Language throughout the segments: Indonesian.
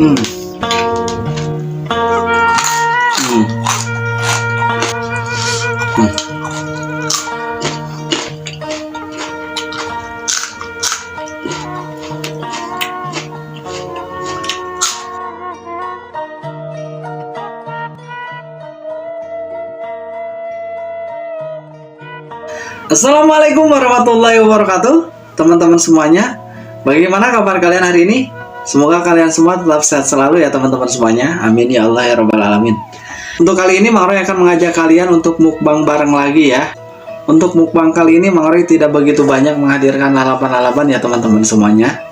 Hmm. Hmm. Hmm. Assalamualaikum warahmatullahi wabarakatuh, teman-teman semuanya. Bagaimana kabar kalian hari ini? Semoga kalian semua tetap sehat selalu ya teman-teman semuanya. Amin ya Allah ya Rabbal Alamin. Untuk kali ini Mang Roy akan mengajak kalian untuk mukbang bareng lagi ya. Untuk mukbang kali ini Mang Roy tidak begitu banyak menghadirkan lalapan-lalapan ya teman-teman semuanya.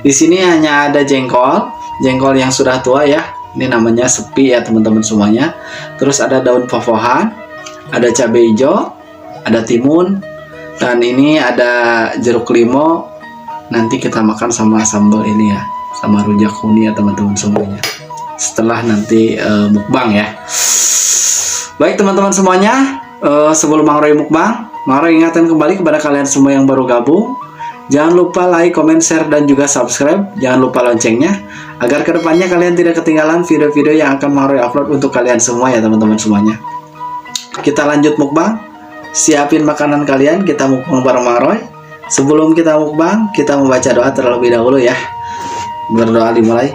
Di sini hanya ada jengkol yang sudah tua ya. Ini namanya sepi ya teman-teman semuanya. Terus ada daun popohan, ada cabai hijau, ada timun, dan ini ada jeruk limau. Nanti kita makan sama sambal ini ya, sama rujak huni ya teman-teman semuanya. Setelah nanti mukbang ya. Baik teman-teman semuanya, sebelum Mang Roy mukbang, Mang Roy ingatkan kembali kepada kalian semua yang baru gabung, jangan lupa like, comment, share, dan juga subscribe. Jangan lupa loncengnya, agar kedepannya kalian tidak ketinggalan video-video yang akan Mang Roy upload untuk kalian semua ya teman-teman semuanya. Kita lanjut mukbang. Siapin makanan kalian, kita mukbang bareng Mang Roy. Sebelum kita mukbang, kita membaca doa terlebih dahulu ya. Berdoa dimulai.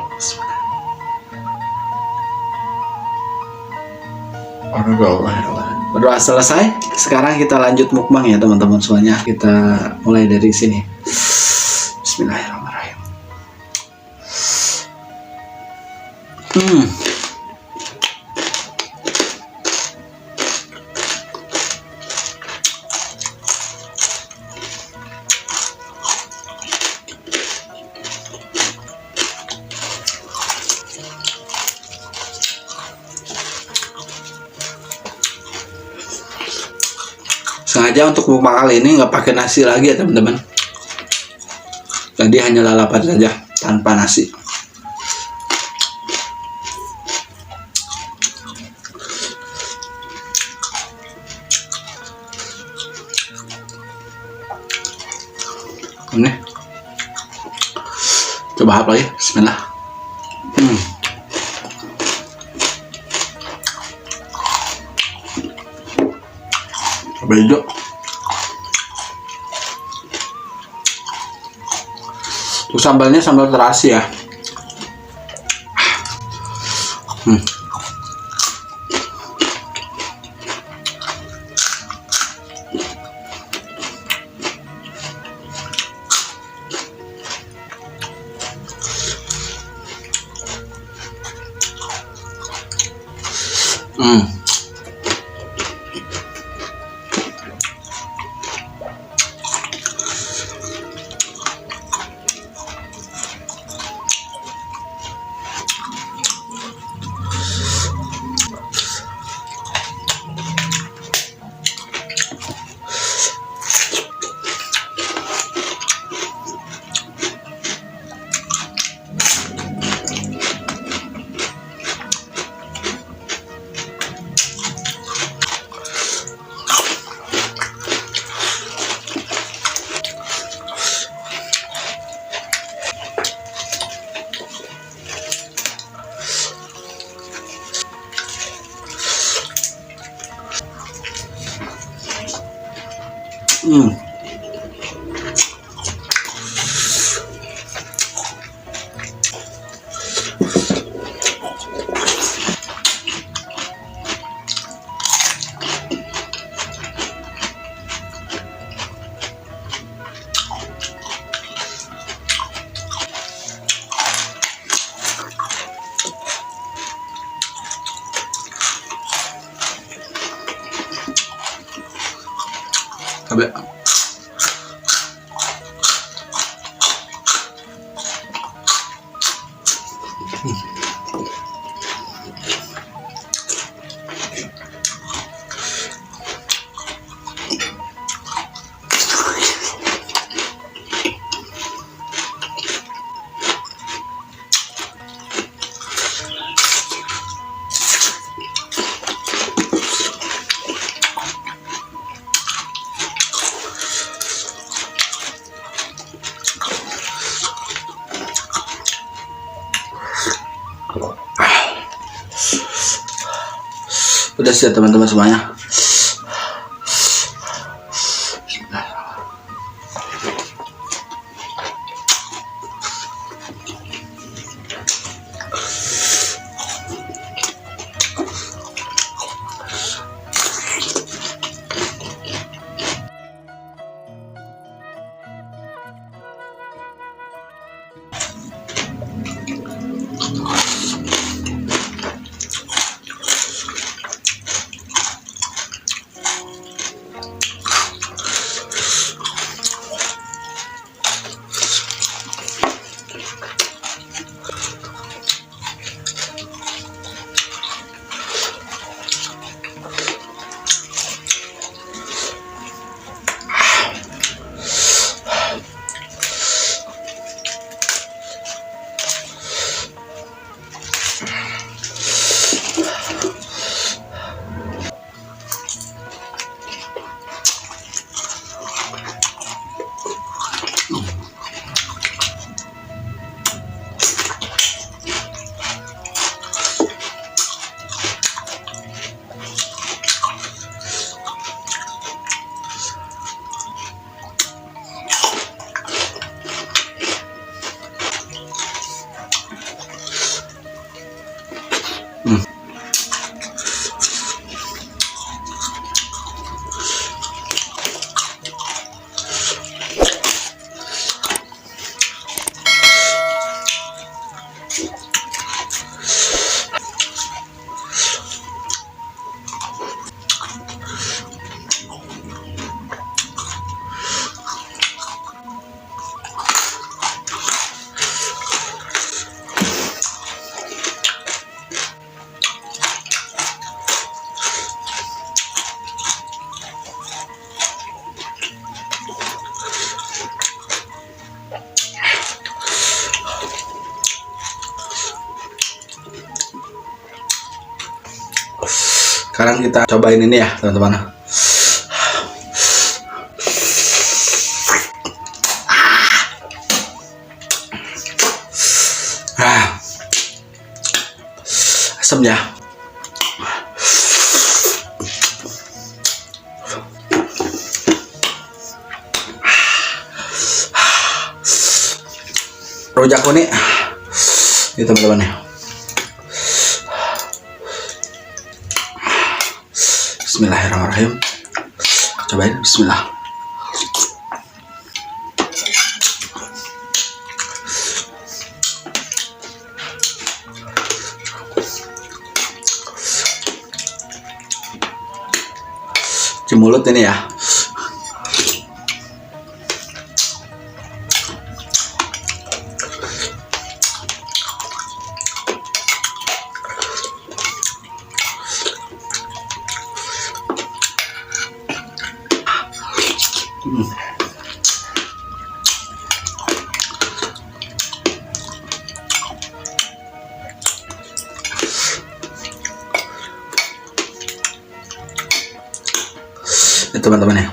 Berdoa selesai. Sekarang kita lanjut mukbang ya teman-teman semuanya. Kita mulai dari sini. Bismillahirrahmanirrahim. Sengaja untuk mukbang kali ini nggak pakai nasi lagi ya teman-teman. Jadi hanya lalapan saja tanpa nasi. Ini coba apa lagi? Bismillah. Beda. Tuh sambalnya sambal terasi ya. Cabe. Udah siap teman-teman semuanya. Sekarang kita cobain ini ya teman-teman. Asam ya. Rujak kuning. Ini teman-teman ya. Bismillahirrahmanirrahim. Cobain, bismillah. Di mulut ini ya. Ini teman-teman ya.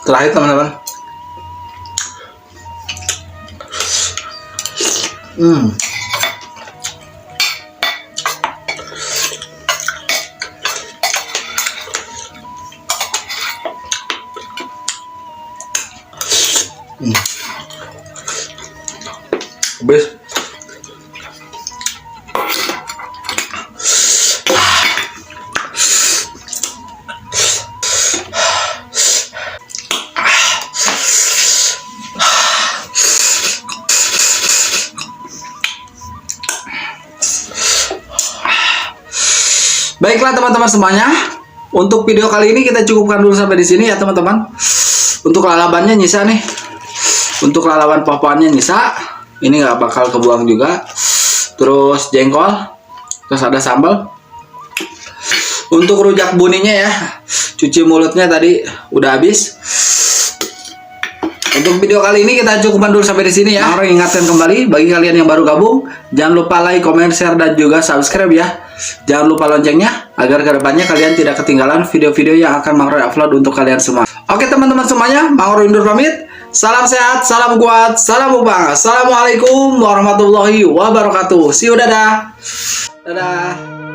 Terakhir teman-teman. Bes. Baiklah teman-teman semuanya, untuk video kali ini kita cukupkan dulu sampai di sini ya teman-teman. Untuk lalabannya nyisa nih, untuk lalaban pohonnya nyisa, ini nggak bakal kebuang juga. Terus jengkol, terus ada sambal. Untuk rujak buninya ya, cuci mulutnya tadi udah habis. Untuk video kali ini kita cukupkan dulu sampai di sini ya. Orang ingatkan kembali bagi kalian yang baru gabung, jangan lupa like, comment, share dan juga subscribe ya. Jangan lupa loncengnya agar kedepannya kalian tidak ketinggalan video-video yang akan Mang Roy upload untuk kalian semua. Oke teman-teman semuanya, Mang Roy undur pamit. Salam sehat, salam kuat, salam ubah. Assalamualaikum warahmatullahi wabarakatuh. See you, dadah. Dadah.